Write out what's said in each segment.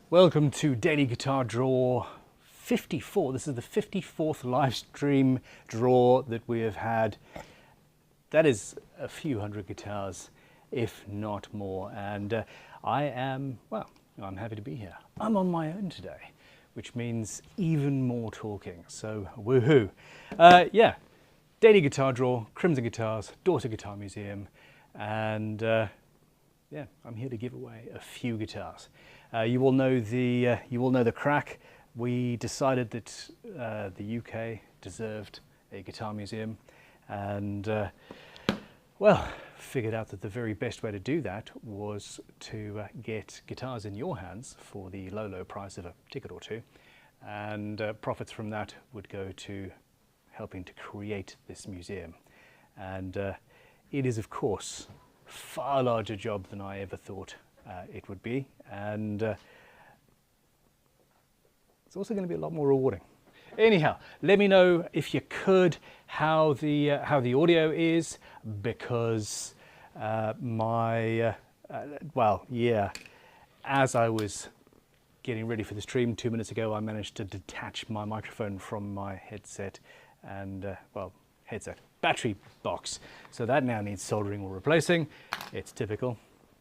Welcome to Daily Guitar Draw 54. This is the 54th live stream draw that we have had. That is a few hundred guitars, if not more. And I'm happy to be here. I'm on my own today, which means even more talking. So woohoo. Yeah, Daily Guitar Draw, Crimson Guitars, Daughter Guitar Museum, and yeah, I'm here to give away a few guitars. You all know the crack. We decided that the UK deserved a guitar museum, and well, figured out that the very best way to do that was to get guitars in your hands for the low price of a ticket or two, and profits from that would go to helping to create this museum. And it is, of course, a far larger job than I ever thought it would be, and it's also going to be a lot more rewarding. Anyhow, let me know if you could how the audio is, because well, yeah, as I was getting ready for the stream 2 minutes ago, I managed to detach my microphone from my headset and well, headset battery box, so that now needs soldering or replacing. It's typical.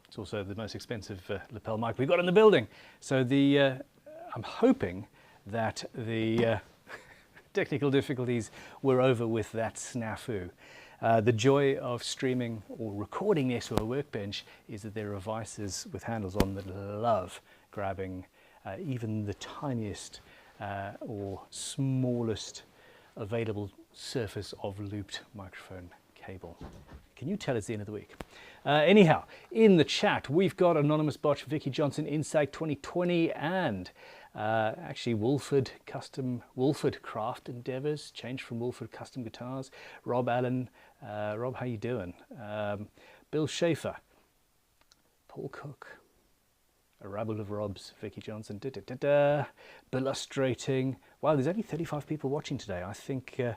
It's also the most expensive lapel mic we've got in the building. So I'm hoping that the technical difficulties were over with that snafu. The joy of streaming or recording next to a workbench is that there are vices with handles on that love grabbing even the tiniest or smallest available surface of looped microphone cable. Can you tell it's the end of the week? Anyhow, in the chat, we've got Anonymous Botch, Vicky Johnson, Insight 2020, and actually Wolford Craft Endeavours, changed from Wolford Custom Guitars, Rob Allen, Rob, how you doing? Bill Schaefer, Paul Cook, a rabble of Robs, Vicky Johnson, Illustrating. Wow, there's only 35 people watching today. I think well,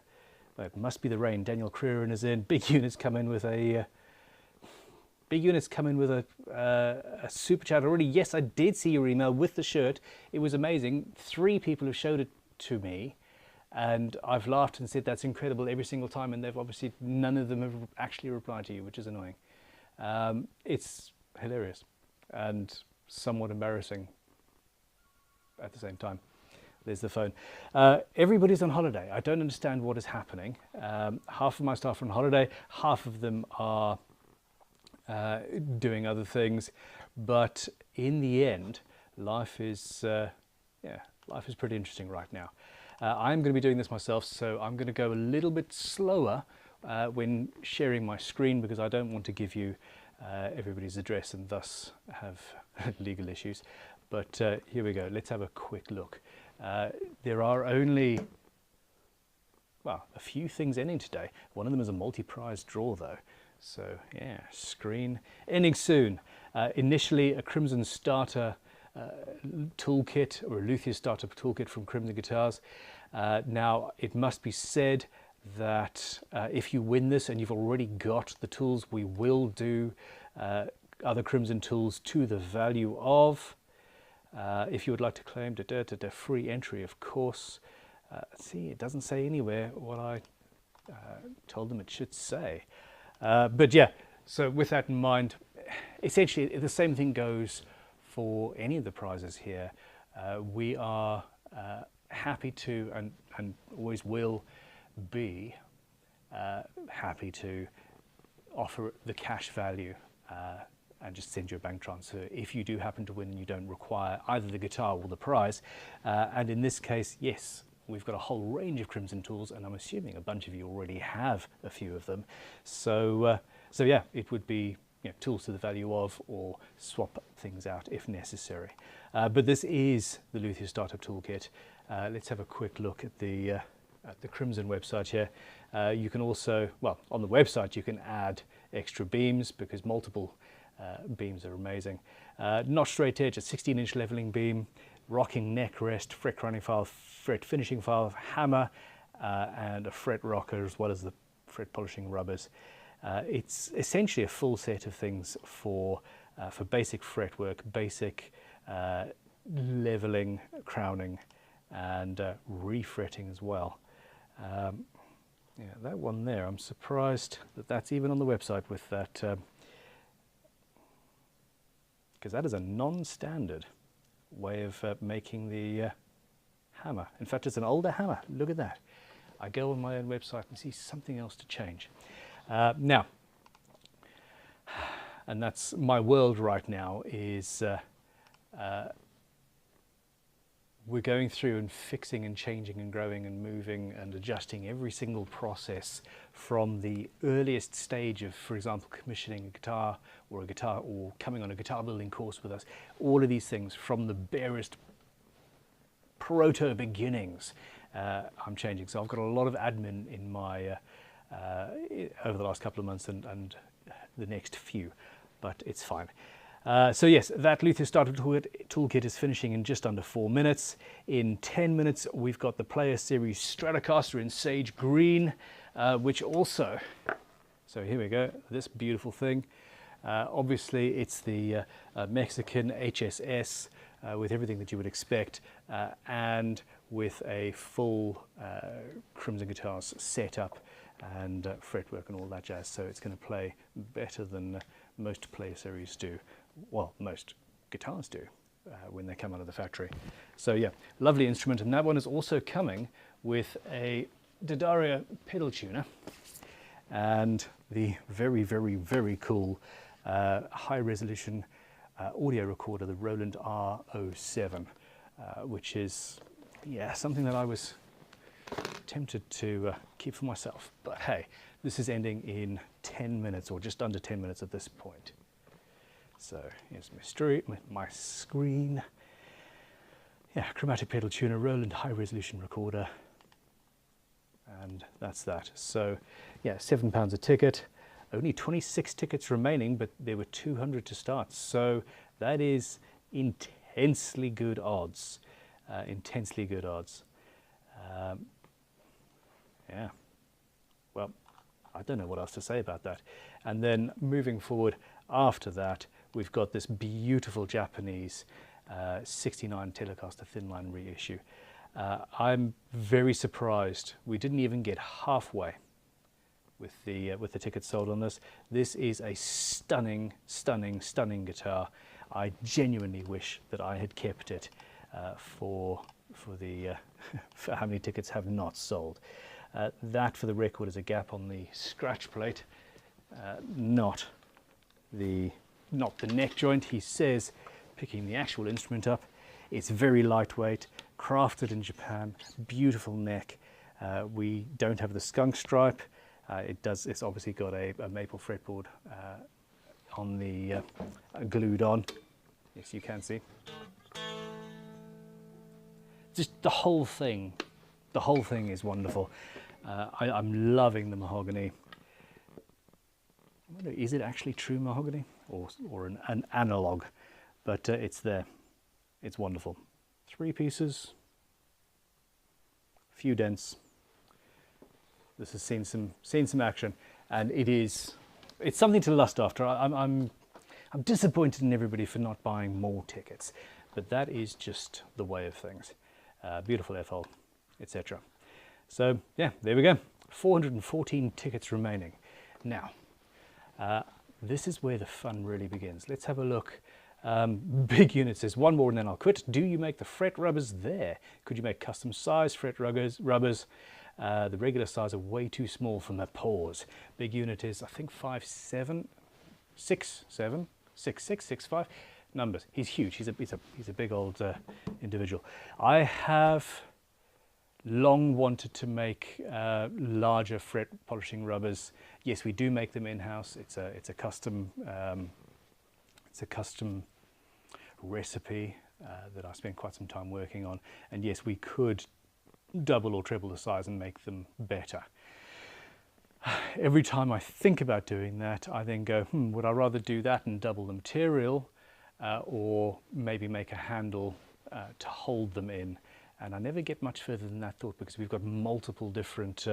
it must be the rain. Daniel Creeran is in. Big Units come in with a super chat already. Yes, I did see your email with the shirt. It was amazing. 3 people have showed it to me, and I've laughed and said that's incredible every single time, and they've obviously, none of them have actually replied to you, which is annoying. It's hilarious and somewhat embarrassing at the same time. There's the phone. Everybody's on holiday. I don't understand what is happening. Half of my staff are on holiday, half of them are doing other things, but in the end, life is pretty interesting right now. I'm going to be doing this myself, so I'm going to go a little bit slower when sharing my screen, because I don't want to give you everybody's address and thus have legal issues. But here we go. Let's have a quick look. There are only, well, a few things ending today. One of them is a multi-prize draw though. So yeah, screen ending soon. Initially a Crimson starter toolkit, or a Luthiers starter toolkit from Crimson Guitars. Now it must be said that if you win this and you've already got the tools, we will do other Crimson tools to the value of, if you would like to claim the free entry, of course. See, it doesn't say anywhere what I told them it should say. But yeah, so with that in mind, essentially the same thing goes for any of the prizes here. We are happy to, and always will be, happy to offer the cash value and just send you a bank transfer if you do happen to win and you don't require either the guitar or the prize. And in this case, yes, we've got a whole range of Crimson tools, and I'm assuming a bunch of you already have a few of them. So, so yeah, it would be, you know, tools to the value of, or swap things out if necessary. But this is the Luthiers Startup Toolkit. Let's have a quick look at the Crimson website here. You can also, well, on the website you can add extra beams, because multiple beams are amazing. Notch straight edge, a 16-inch leveling beam, rocking neck rest, fret grinding file, fret finishing file, hammer, and a fret rocker, as well as the fret polishing rubbers. It's essentially a full set of things for basic fretwork, basic leveling, crowning, and refretting as well. Yeah, that one there, I'm surprised that that's even on the website with that, because that is a non-standard way of making the hammer. In fact, it's an older hammer. Look at that. I go on my own website and see something else to change. Now, and that's my world right now, is we're going through and fixing and changing and growing and moving and adjusting every single process from the earliest stage of, for example, commissioning a guitar or coming on a guitar building course with us. All of these things from the barest proto beginnings, I'm changing. So I've got a lot of admin in my over the last couple of months and the next few, but it's fine. So yes, that Luthiers starter toolkit is finishing in just under 4 minutes. In 10 minutes, we've got the Player Series Stratocaster in sage green, which also, so here we go, this beautiful thing. Obviously, it's the Mexican HSS with everything that you would expect, and with a full Crimson Guitars setup and fretwork and all that jazz. So it's going to play better than most Player Series do. Well, most guitars do when they come out of the factory. So yeah, lovely instrument. And that one is also coming with a Daddario pedal tuner and the very, very, very cool high resolution audio recorder, the Roland R07, which is, yeah, something that I was tempted to keep for myself. But hey, this is ending in 10 minutes or just under 10 minutes at this point. So here's my screen. Yeah, chromatic pedal tuner, Roland high resolution recorder, and that's that. So yeah, £7 a ticket. Only 26 tickets remaining, but there were 200 to start. So that is intensely good odds. Intensely good odds. Yeah. Well, I don't know what else to say about that. And then moving forward after that, we've got this beautiful Japanese 69 Telecaster Thinline reissue. I'm very surprised we didn't even get halfway with the tickets sold on this. This is a stunning, stunning, stunning guitar. I genuinely wish that I had kept it for how many tickets have not sold. That, for the record, is a gap on the scratch plate, not the neck joint. He says, picking the actual instrument up, it's very lightweight, crafted in Japan, beautiful neck. We don't have the skunk stripe. It's obviously got a maple fretboard on the glued on. Yes, you can see. Just the whole thing is wonderful. I'm loving the mahogany. I wonder, is it actually true mahogany or an analog? But it's there. It's wonderful. 3 pieces, few dents. This has seen some action, and it's something to lust after. I'm disappointed in everybody for not buying more tickets, but that is just the way of things. Beautiful F-hole, etc. So yeah, there we go. 414 tickets remaining. Now, this is where the fun really begins. Let's have a look. Big Unit says, one more and then I'll quit. Do you make the fret rubbers there? Could you make custom size fret rubbers? The regular size are way too small for my paws. Big Unit is, I think, 5'7", 6'7", 6'6", 6'5". Numbers. He's huge. He's a big old individual. I have long wanted to make larger fret polishing rubbers. Yes, we do make them in-house. It's a custom recipe that I spent quite some time working on. And yes, we could double or triple the size and make them better. Every time I think about doing that, I then go, would I rather do that and double the material, or maybe make a handle to hold them in? And I never get much further than that thought, because we've got multiple different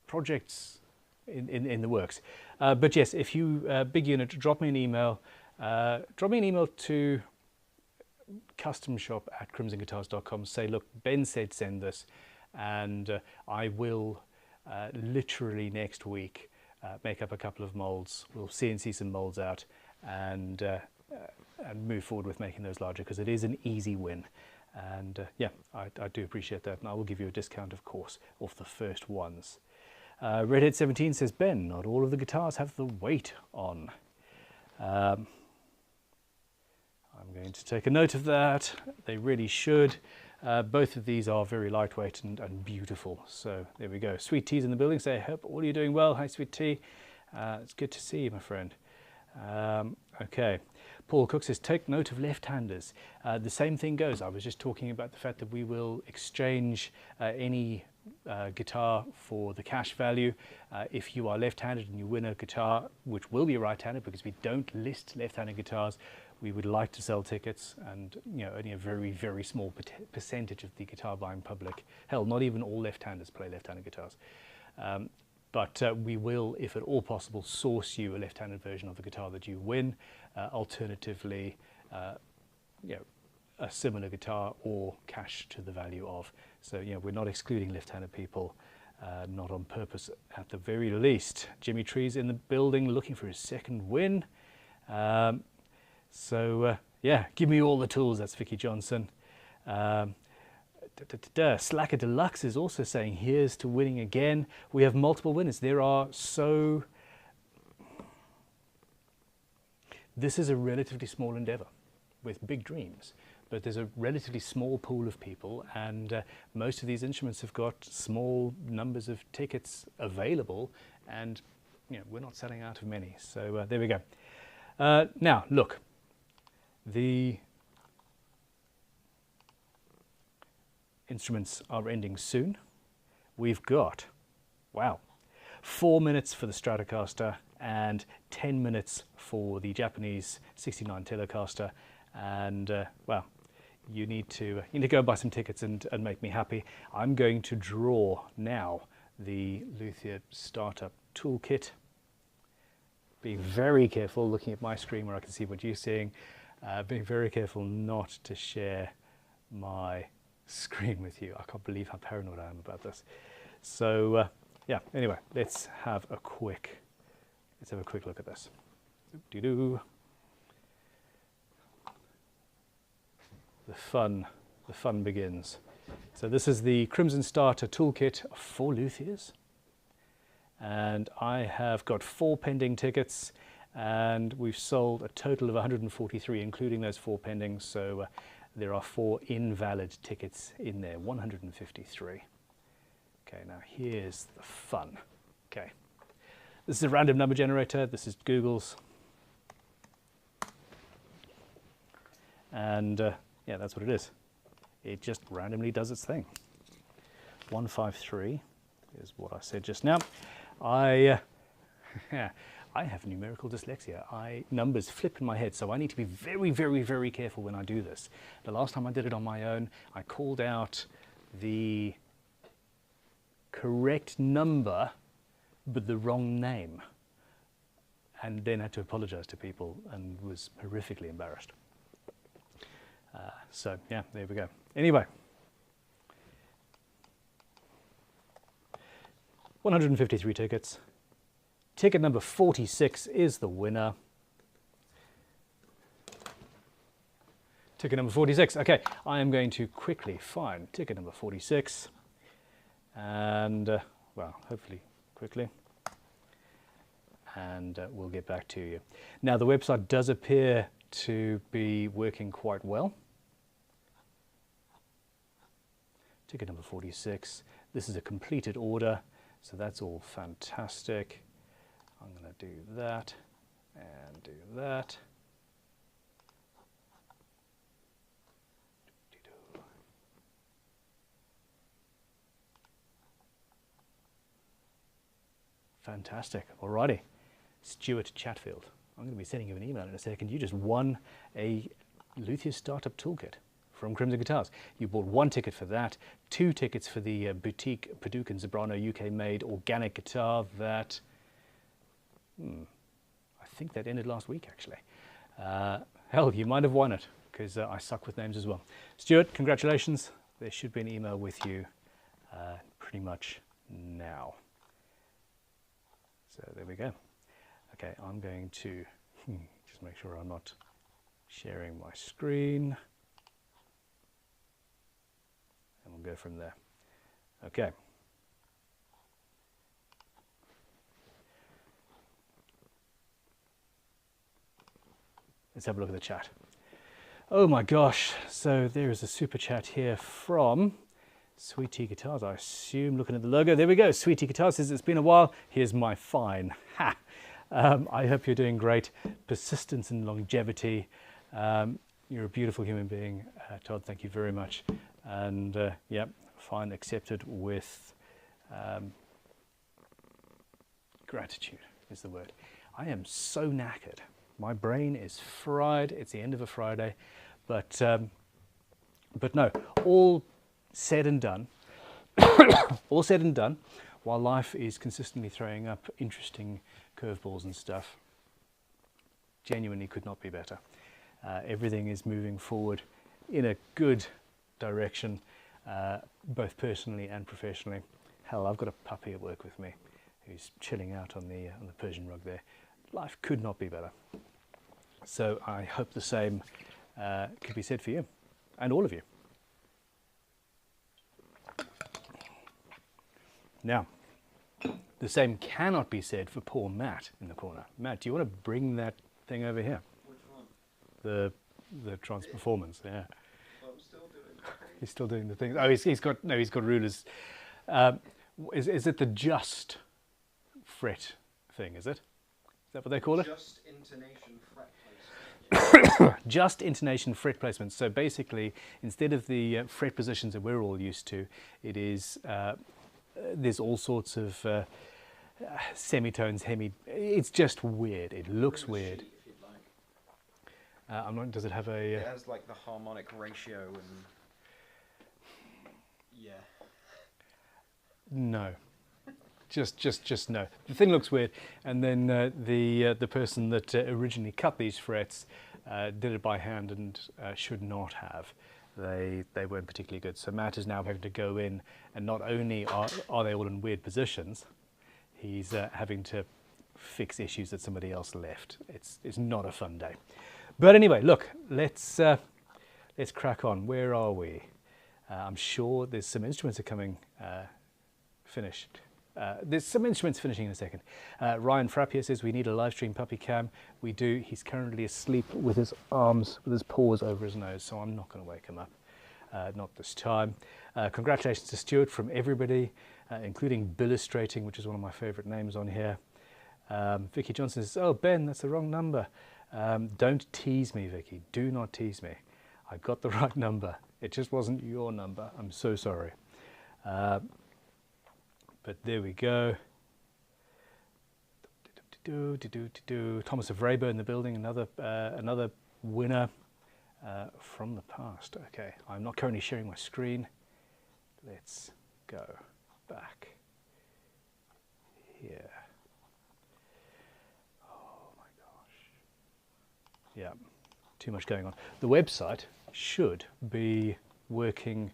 projects in the works. But yes, if you, Big Unit, drop me an email. drop me an email to customshop@crimsonguitars.com. Say, look, Ben said send this, and I will literally next week make up a couple of molds. We'll CNC some molds out and move forward with making those larger, because it is an easy win. And yeah, I do appreciate that, and I will give you a discount, of course, off the first ones. Redhead17 says, Ben, not all of the guitars have the weight on. I'm going to take a note of that. They really should. Both of these are very lightweight and beautiful. So there we go. Sweet T's in the building. Say, I hope all you're doing well. Hi, Sweet T. It's good to see you, my friend. Okay. Paul Cook says, take note of left-handers. The same thing goes. I was just talking about the fact that we will exchange any guitar for the cash value. If you are left-handed and you win a guitar, which will be right-handed because we don't list left-handed guitars, we would like to sell tickets, and only a very, very small percentage of the guitar buying public, hell, not even all left-handers play left-handed guitars. But we will, if at all possible, source you a left-handed version of the guitar that you win. Alternatively, a similar guitar or cash to the value of. So we're not excluding left-handed people, not on purpose at the very least. Jimmy Tree's in the building looking for his second win. So yeah, give me all the tools. That's Vicky Johnson. Slacker Deluxe is also saying, here's to winning again. We have multiple winners. This is a relatively small endeavor with big dreams, but there's a relatively small pool of people, and most of these instruments have got small numbers of tickets available, and we're not selling out of many. So there we go. Now look, the instruments are ending soon. We've got, wow, 4 minutes for the Stratocaster and 10 minutes for the Japanese 69 Telecaster, and well, you need to go buy some tickets and make me happy. I'm going to draw now the Luthier startup toolkit. Being very careful, looking at my screen where I can see what you're seeing. Being very careful not to share my screen with you. I can't believe how paranoid I am about this. So yeah, anyway, let's have a quick look at this. The fun begins. So this is the Crimson Starter toolkit for Luthiers, and I have got 4 pending tickets, and we've sold a total of 143, including those 4 pending. So there are 4 invalid tickets in there, 153. Okay, now here's the fun. Okay, this is a random number generator. This is Google's. And yeah, that's what it is. It just randomly does its thing. 153 is what I said just now. I have numerical dyslexia. Numbers flip in my head, so I need to be very, very, very careful when I do this. The last time I did it on my own, I called out the correct number, but the wrong name, and then had to apologize to people and was horrifically embarrassed. So yeah, there we go. Anyway, 153 tickets. Ticket number 46 is the winner. Ticket number 46. Okay, I am going to quickly find ticket number 46, and well, hopefully quickly, and we'll get back to you. Now, the website does appear to be working quite well. Ticket number 46. This is a completed order, so that's all fantastic. I'm going to do that and do that. Fantastic. Alrighty. Stuart Chatfield. I'm going to be sending you an email in a second. You just won a Luthier Startup Toolkit from Crimson Guitars. You bought 1 ticket for that, 2 tickets for the boutique Paducah Zebrano UK-made organic guitar that, I think that ended last week actually. Hell, you might have won it, because I suck with names as well. Stuart, congratulations. There should be an email with you pretty much now. So there we go. Okay, I'm going to just make sure I'm not sharing my screen. And we'll go from there. Okay. Let's have a look at the chat. Oh my gosh, so there is a super chat here from Sweet Tea Guitars, I assume, looking at the logo. There we go. Sweet Tea Guitars says, it's been a while. Here's my fine. Ha! I hope you're doing great. Persistence and longevity. You're a beautiful human being, Todd. Thank you very much. And yeah, fine accepted with gratitude is the word. I am so knackered. My brain is fried. It's the end of a Friday, but no, all said and done, all said and done, while life is consistently throwing up interesting curveballs and stuff, genuinely could not be better. Everything is moving forward in a good direction, both personally and professionally. Hell, I've got a puppy at work with me who's chilling out on the Persian rug there. Life could not be better. So I hope the same could be said for you and all of you. Now, the same cannot be said for poor Matt in the corner. Matt, do you want to bring that thing over here? Which one? The Transperformance, yeah. Well, I'm still doing the thing. He's still doing the thing. Oh, he's got rulers. Is it the just fret thing, is it? Is that what they call it? Just intonation fret placement. Just intonation fret placement. So basically, instead of the fret positions that we're all used to, it is there's all sorts of semitones, it's just weird. It looks weird. If you'd like. I'm not. Does it have a? It has like the harmonic ratio and yeah. No. Just no. The thing looks weird, and then the person that originally cut these frets did it by hand and should not have. They weren't particularly good. So Matt is now having to go in, and not only are they all in weird positions, he's having to fix issues that somebody else left. It's not a fun day. But anyway, look, let's crack on. Where are we? I'm sure there's some instruments are coming finished. There's some instruments finishing in a second. Ryan Frapp here says we need a live stream puppy cam. We do. He's currently asleep with his arms, with his paws over his nose, so I'm not going to wake him up. Not this time. Congratulations to Stuart from everybody, including Billustrating, which is one of my favorite names on here. Vicky Johnson says, oh, Ben, that's the wrong number. Don't tease me, Vicky. Do not tease me. I got the right number. It just wasn't your number. I'm so sorry. But there we go. Thomas of Rayburn in the building, another winner from the past. Okay, I'm not currently sharing my screen. Let's go back here. Oh my gosh. Yeah, too much going on. The website should be working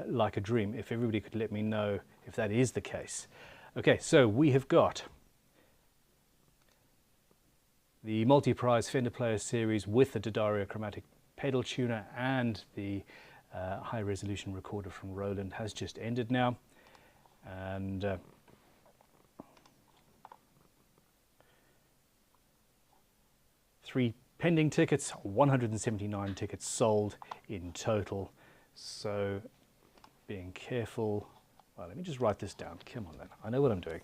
like a dream if everybody could let me know if that is the case. Okay, so we have got the multi-prize Fender Player Series with the Daddario Chromatic pedal tuner and the high-resolution recorder from Roland has just ended now. And 3 pending tickets, 179 tickets sold in total. So being careful. Well, let me just write this down. Come on then. I know what I'm doing.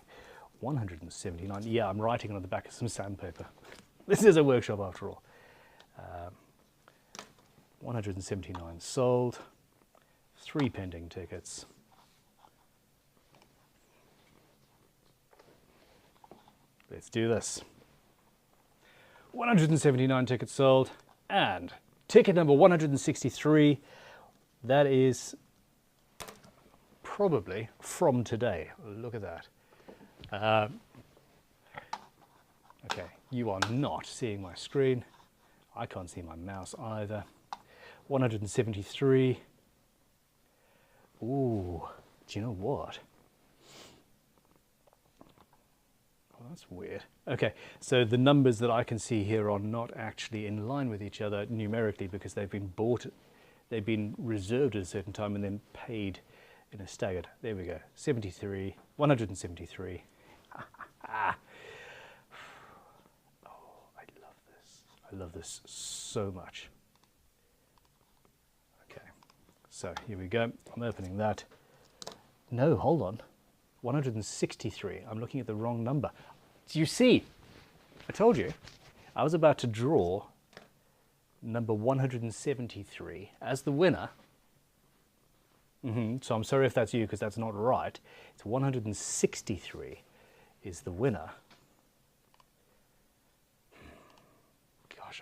179. Yeah, I'm writing it on the back of some sandpaper. This is a workshop after all. 179 sold. 3 pending tickets. Let's do this. 179 tickets sold. And ticket number 163. That is probably from today. Look at that. Okay, you are not seeing my screen. I can't see my mouse either. 173. Ooh, do you know what? Oh, that's weird. Okay, so the numbers that I can see here are not actually in line with each other numerically because they've been bought, they've been reserved at a certain time and then paid in a staggered. There we go. 73, 173. I love this so much. Okay, so here we go. I'm opening that. No, hold on. 163. I'm looking at the wrong number. Do you see? I told you. I was about to draw number 173 as the winner. So I'm sorry if that's you because that's not right. It's 163 is the winner.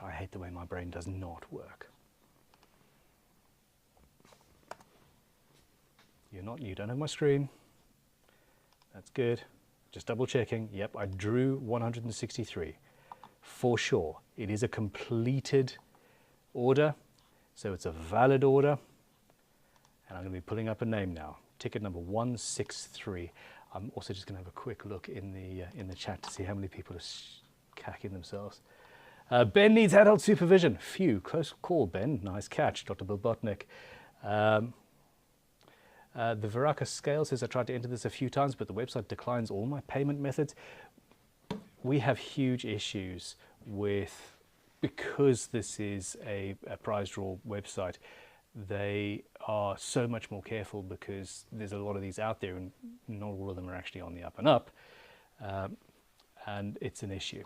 I hate the way my brain does not work. You don't have my screen. That's good. Just double checking. Yep, I drew 163 for sure. It is a completed order, so it's a valid order. And I'm going to be pulling up a name now. Ticket number 163. I'm also just going to have a quick look in the chat to see how many people are cacking themselves. Ben needs adult supervision. Phew, close call, Ben. Nice catch, Dr. Bilbotnik. The Veraca scale says I tried to enter this a few times, but the website declines all my payment methods. We have huge issues with, because this is a prize draw website, they are so much more careful because there's a lot of these out there and not all of them are actually on the up and up. And it's an issue.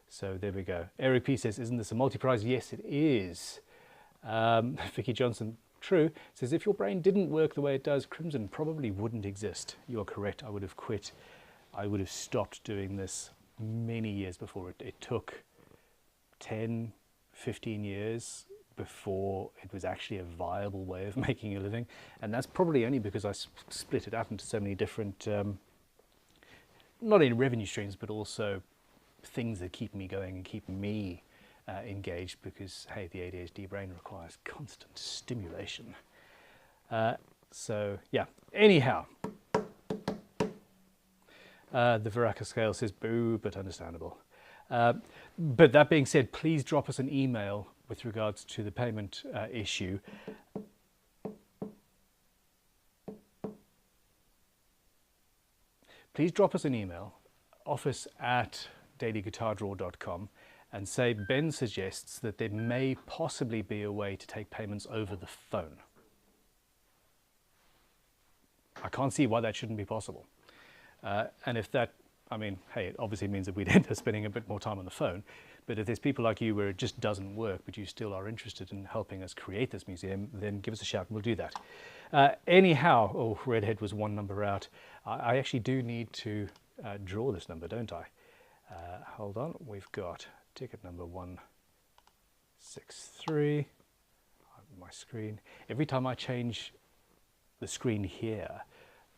So there we go. Eric P says, isn't this a multi-prize? Yes, it is. Vicky Johnson, true, says, if your brain didn't work the way it does, Crimson probably wouldn't exist. You're correct. I would have quit. I would have stopped doing this many years before. It took 10, 15 years before it was actually a viable way of making a living. And that's probably only because I split it up into so many different, not only revenue streams, but also things that keep me going and keep me engaged because, hey, the ADHD brain requires constant stimulation. So, yeah. Anyhow, the Veraca scale says boo, but understandable. But that being said, please drop us an email with regards to the payment issue. Please drop us an email, office@dailyguitardraw.com, and say Ben suggests that there may possibly be a way to take payments over the phone. I can't see why that shouldn't be possible. And if that, I mean, hey, it obviously means that we'd end up spending a bit more time on the phone. But if there's people like you where it just doesn't work, but you still are interested in helping us create this museum, then give us a shout and we'll do that. Anyhow, oh, Redhead was one number out. I actually do need to draw this number, don't I? Hold on, we've got ticket number 163 on my screen. Every time I change the screen here,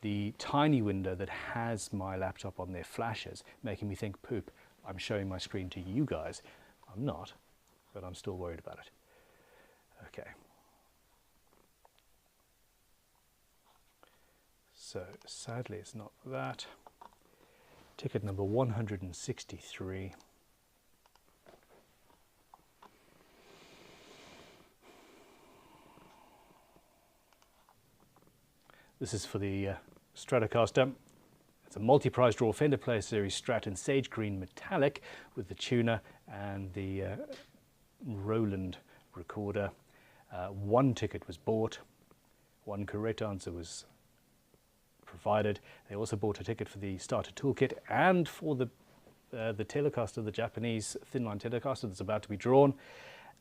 the tiny window that has my laptop on there flashes, making me think, poop, I'm showing my screen to you guys. I'm not, but I'm still worried about it. Okay. So sadly it's not that. Ticket number 163. This is for the Stratocaster. It's a multi-prize draw Fender Player Series Strat in sage green metallic with the tuner and the Roland recorder. One ticket was bought. One correct answer was provided. They also bought a ticket for the starter toolkit and for the Telecaster, the Japanese Thinline Telecaster that's about to be drawn.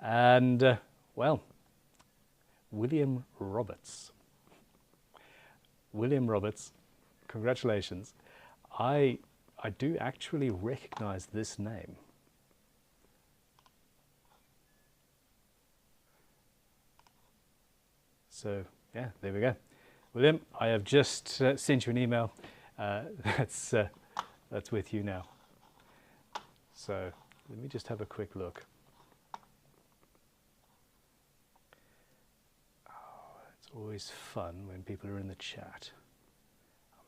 And, well, William Roberts, congratulations. I do actually recognize this name. So, yeah, there we go. William, I have just sent you an email. That's with you now. So, let me just have a quick look. always fun when people are in the chat.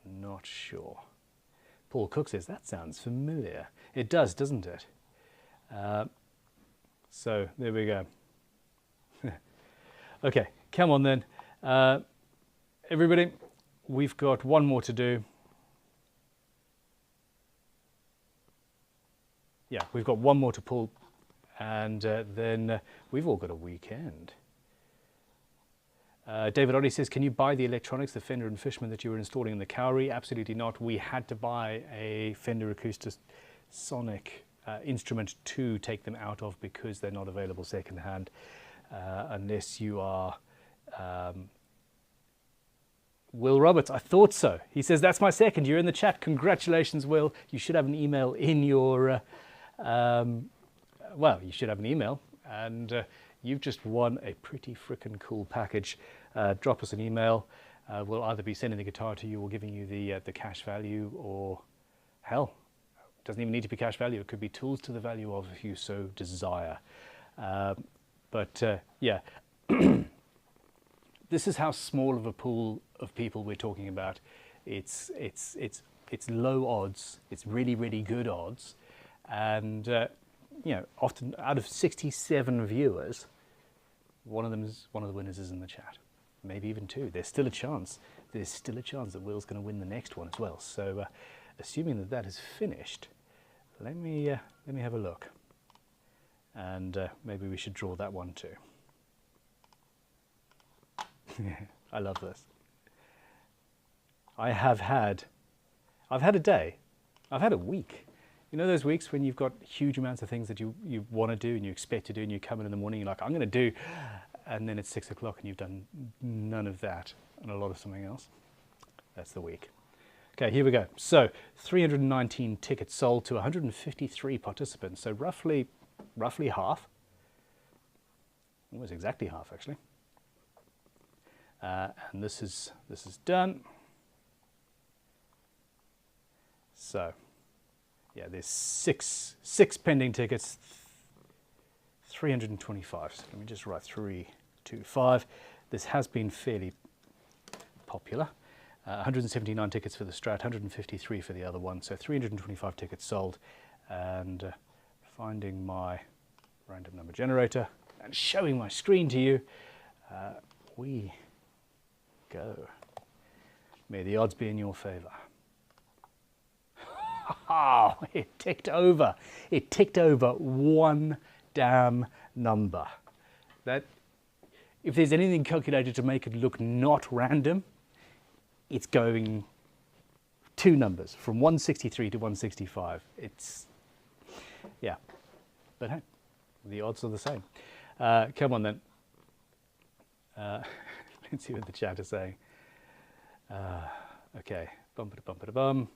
I'm not sure. Paul Cook says, that sounds familiar. It does, doesn't it? So there we go. Okay, come on then. Everybody, we've got one more to do. Yeah, we've got one more to pull, and then we've all got a weekend. David Oddy says, can you buy the electronics, the Fender and Fishman that you were installing in the Cowrie? Absolutely not. We had to buy a Fender Acoustic Sonic instrument to take them out of because they're not available secondhand unless you are Will Roberts. I thought so. He says, that's my second. You're in the chat. Congratulations, Will. You should have an email in your, well, you should have an email, and you've just won a pretty frickin' cool package. Drop us an email. We'll either be sending the guitar to you or giving you the cash value, or hell, it doesn't even need to be cash value. It could be tools to the value of if you so desire. Yeah, this is how small of a pool of people we're talking about. It's low odds. It's really, really good odds, and you know, often out of 67 viewers, one of the winners is in the chat. Maybe even two. There's still a chance. There's still a chance that Will's going to win the next one as well. So, assuming that that is finished, let me have a look, and maybe we should draw that one too. I love this. I've had a day. I've had a week. You know those weeks when you've got huge amounts of things that you want to do and you expect to do, and you come in the morning, you're like, I'm going to do, and then it's 6 o'clock and you've done none of that and a lot of something else. That's the week. Okay, here we go. So 319 tickets sold to 153 participants. So roughly half. Almost exactly half, actually. And this is done. So yeah, there's six pending tickets, 325. So let me just write 325. This has been fairly popular. 179 tickets for the Strat, 153 for the other one. So 325 tickets sold. And finding my random number generator and showing my screen to you, we go. May the odds be in your favor. Oh, it ticked over. It ticked over one damn number. That, if there's anything calculated to make it look not random, it's going two numbers, from 163 to 165. It's, yeah. But hey, the odds are the same. Come on then. Let's see what the chat is saying. Okay, bum-ba-da-bum-ba-da-bum.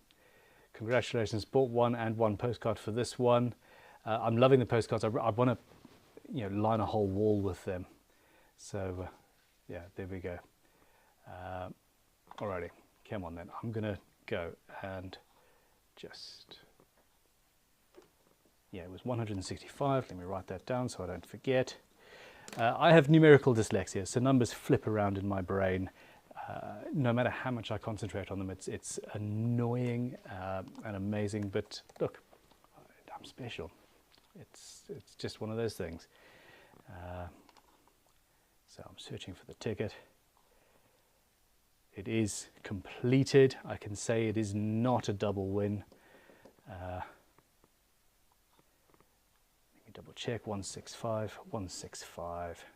Congratulations, bought one and one postcard for this one. I'm loving the postcards. I want to, you know, line a whole wall with them. So, yeah, there we go. Alrighty, come on then. I'm gonna go and just, yeah, it was 165. Let me write that down so I don't forget. I have numerical dyslexia, so numbers flip around in my brain. No matter how much I concentrate on them, it's annoying and amazing. But look, I'm special. It's just one of those things. So I'm searching for the ticket. It is completed. I can say it is not a double win. Let me double check. 165, 165.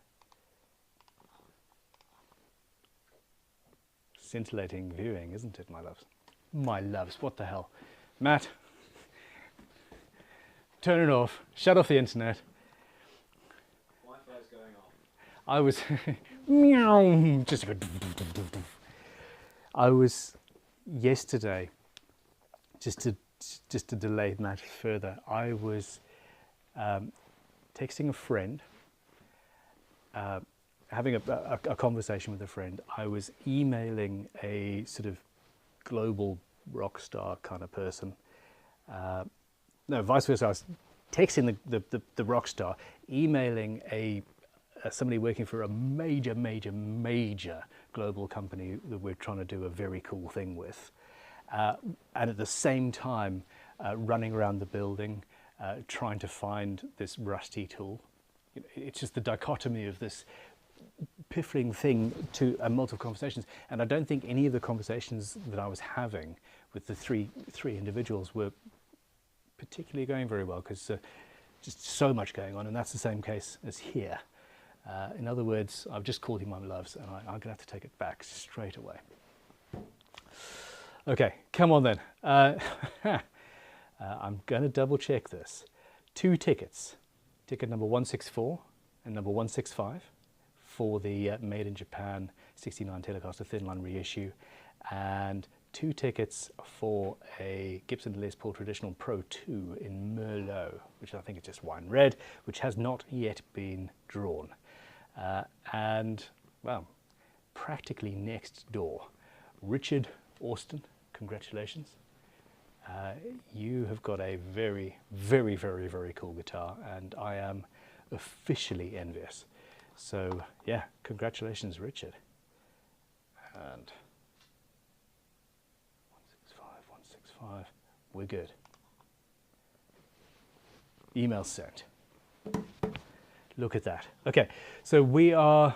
Scintillating viewing, isn't it, my loves? My loves, what the hell? Matt, turn it off. Shut off the internet. Wi-Fi's going off. I was meow, just I was yesterday, just to delay matters further, I was texting a friend, having a conversation with a friend. I was emailing a sort of global rock star kind of person. No, vice versa. I was texting the rock star, emailing somebody working for a major global company that we're trying to do a very cool thing with. And at the same time, running around the building, trying to find this rusty tool. It's just the dichotomy of this piffling thing to multiple conversations. And I don't think any of the conversations that I was having with the three individuals were particularly going very well, because just so much going on, and that's the same case as here. In other words, I've just called him my loves, and I'm going to have to take it back straight away. Okay, come on then. I'm going to double check this. 2 tickets, ticket number 164 and number 165 for the Made in Japan 69 Telecaster Thinline reissue, and 2 tickets for a Gibson Les Paul Traditional Pro 2 in Merlot, which I think is just wine red, which has not yet been drawn. And, well, practically next door, Richard Austin, congratulations. You have got a very, very, very, very cool guitar, and I am officially envious. So, yeah, congratulations, Richard. And 165, we're good. Email sent. Look at that. Okay, so we're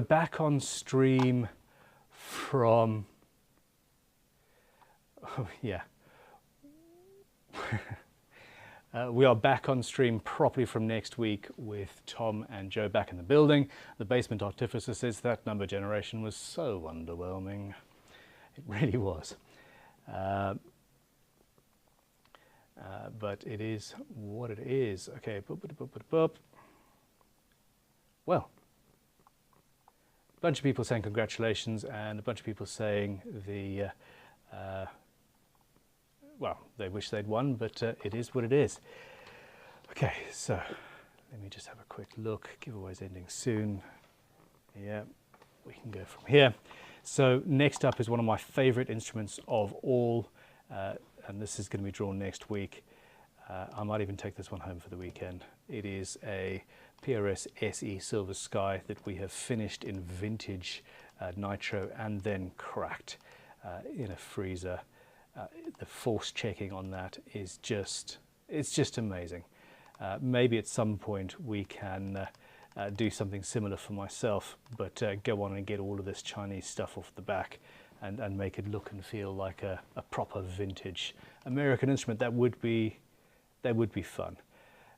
back on stream from, oh yeah. We are back on stream properly from next week with Tom and Joe back in the building. The Basement Artificer says that number generation was so underwhelming. It really was. But it is what it is. Okay, well, a bunch of people saying congratulations, and a bunch of people saying well, they wish they'd won, but it is what it is. Okay, so let me just have a quick look. Giveaways ending soon. Yeah, we can go from here. So next up is one of my favorite instruments of all, and this is going to be drawn next week. I might even take this one home for the weekend. It is a PRS SE Silver Sky that we have finished in vintage nitro and then cracked in a freezer. The force checking on that is just, it's just amazing. Maybe at some point we can do something similar for myself, but go on and get all of this Chinese stuff off the back and make it look and feel like a proper vintage American instrument. That would be fun.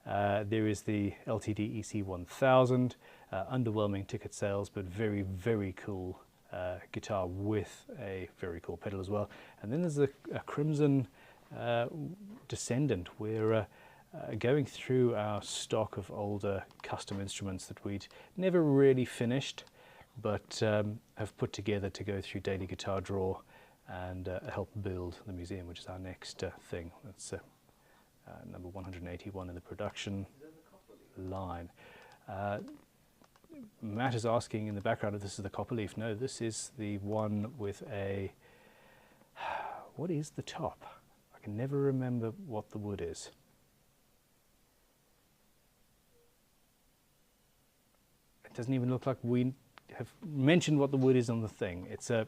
There is the LTD EC1000, underwhelming ticket sales, but very, very cool guitar with a very cool pedal as well. And then there's a Crimson Descendant. We're going through our stock of older custom instruments that we'd never really finished, but have put together to go through Daily Guitar Draw and help build the museum, which is our next thing. That's number 181 in the production line. Matt is asking in the background if this is the copper leaf. No, this is the one with a, what is the top? I can never remember what the wood is. It doesn't even look like we have mentioned what the wood is on the thing. It's a,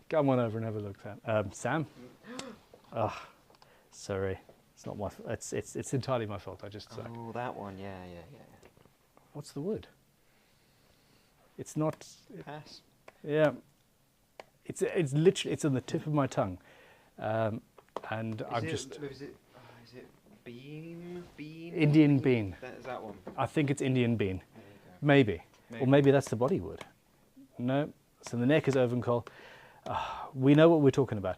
come on over and have a look, Sam. Sam? Oh, sorry. It's not my. It's entirely my fault. I just. Oh, that one. Yeah. What's the wood? It's not. Pass. Yeah. It's literally, it's on the tip of my tongue, and I'm just. Is it bean? Indian bean. Is that one? I think it's Indian bean. There you go. Maybe. Or maybe that's the body wood. No. So the neck is Ovenkol. We know what we're talking about.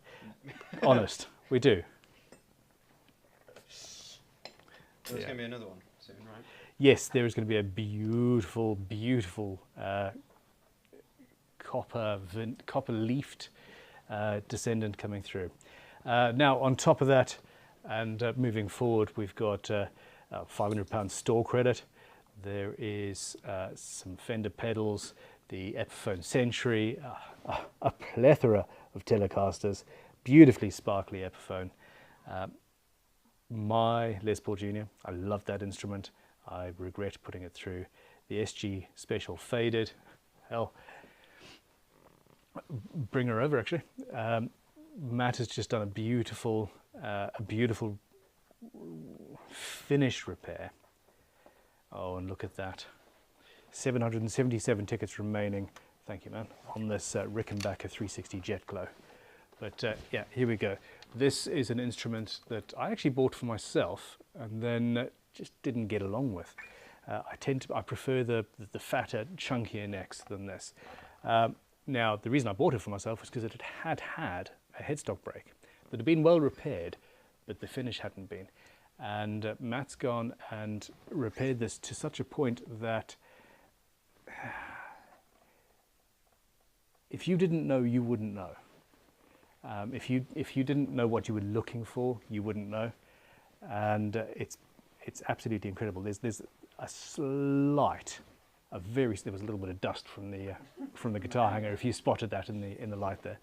Honest, we do. There's going to be another one soon, right? Yes, there is going to be a beautiful, beautiful copper leafed Descendant coming through. Now, on top of that, and moving forward, we've got £500 store credit. There is some Fender pedals, the Epiphone Century, a plethora of Telecasters, beautifully sparkly Epiphone. My Les Paul Junior, I love that instrument. I regret putting it through the SG Special faded. Hell, bring her over actually. Matt has just done a beautiful finish repair. Oh, and look at that. 777 tickets remaining. Thank you, man. On this Rickenbacker 360 Jet Glow. But yeah, here we go. This is an instrument that I actually bought for myself and then just didn't get along with. I prefer the fatter, chunkier necks than this. Now, the reason I bought it for myself was because it had a headstock break that had been well repaired, but the finish hadn't been. And Matt's gone and repaired this to such a point that if you didn't know, you wouldn't know. If you didn't know what you were looking for, you wouldn't know. And it's absolutely incredible. There's a slight, there was a little bit of dust from the guitar hanger. If you spotted that in the light there,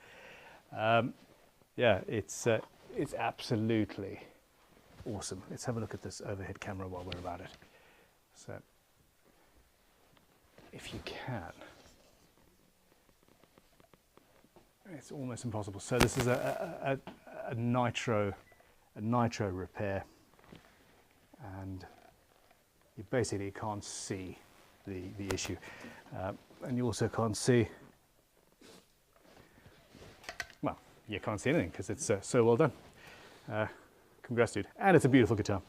yeah, it's absolutely awesome. Let's have a look at this overhead camera while we're about it. So, if you can, it's almost impossible. So this is a nitro repair, and you basically can't see the issue, and you also can't see. Well, you can't see anything because it's so well done. Congrats, dude. And it's a beautiful guitar.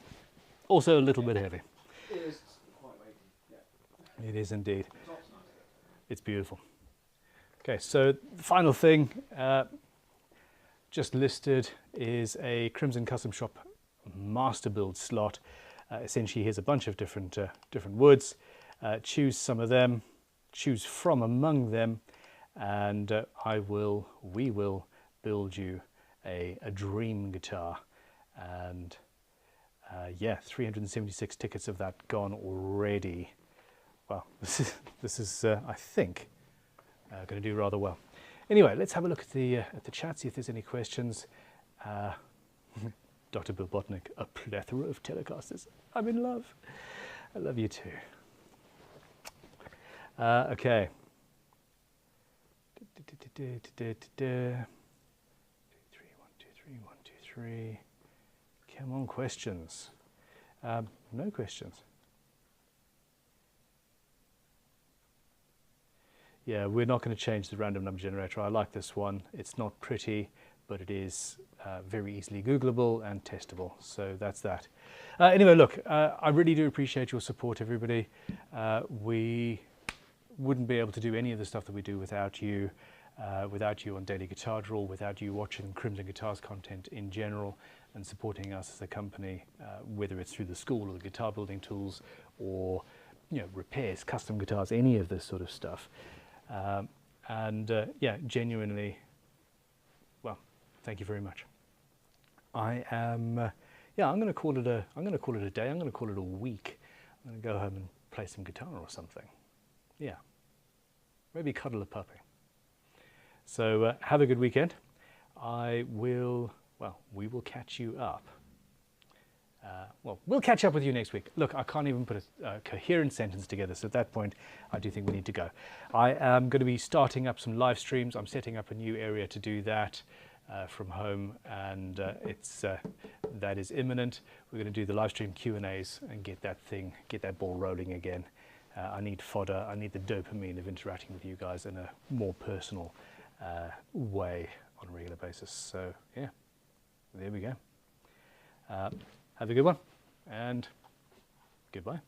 Also a little bit heavy. It is quite weighty, yeah. It is indeed. It's beautiful. Okay, so the final thing just listed is a Crimson Custom Shop master build slot. Essentially, here's a bunch of different woods. Choose some of them, choose from among them, and we will build you a dream guitar. And yeah, 376 tickets of that gone already. Well, this is I think going to do rather well. Anyway, let's have a look at the chat, see if there's any questions. Dr. Bill Botnick, a plethora of Telecasters. I'm in love. I love you too. Okay. 2, 3, 1, 2, 3, 1, 2, 3. Come on, questions. No questions. Yeah, we're not going to change the random number generator. I like this one. It's not pretty, but it is very easily Googleable and testable. So that's that. Anyway, look, I really do appreciate your support, everybody. We wouldn't be able to do any of the stuff that we do without you on Daily Guitar Draw, without you watching Crimson Guitars content in general and supporting us as a company, whether it's through the school or the guitar building tools or repairs, custom guitars, any of this sort of stuff. Yeah, genuinely, well, thank you very much. I am, yeah, I'm going to call it a day. I'm going to call it a week. I'm going to go home and play some guitar or something. Yeah, maybe cuddle a puppy. So have a good weekend. We will catch you up. Well, we'll catch up with you next week. Look, I can't even put a coherent sentence together, so at that point, I do think we need to go. I am going to be starting up some live streams. I'm setting up a new area to do that from home, and that is imminent. We're going to do the live stream Q&As and get that ball rolling again. I need fodder. I need the dopamine of interacting with you guys in a more personal way on a regular basis. So yeah, there we go. Have a good one, and goodbye.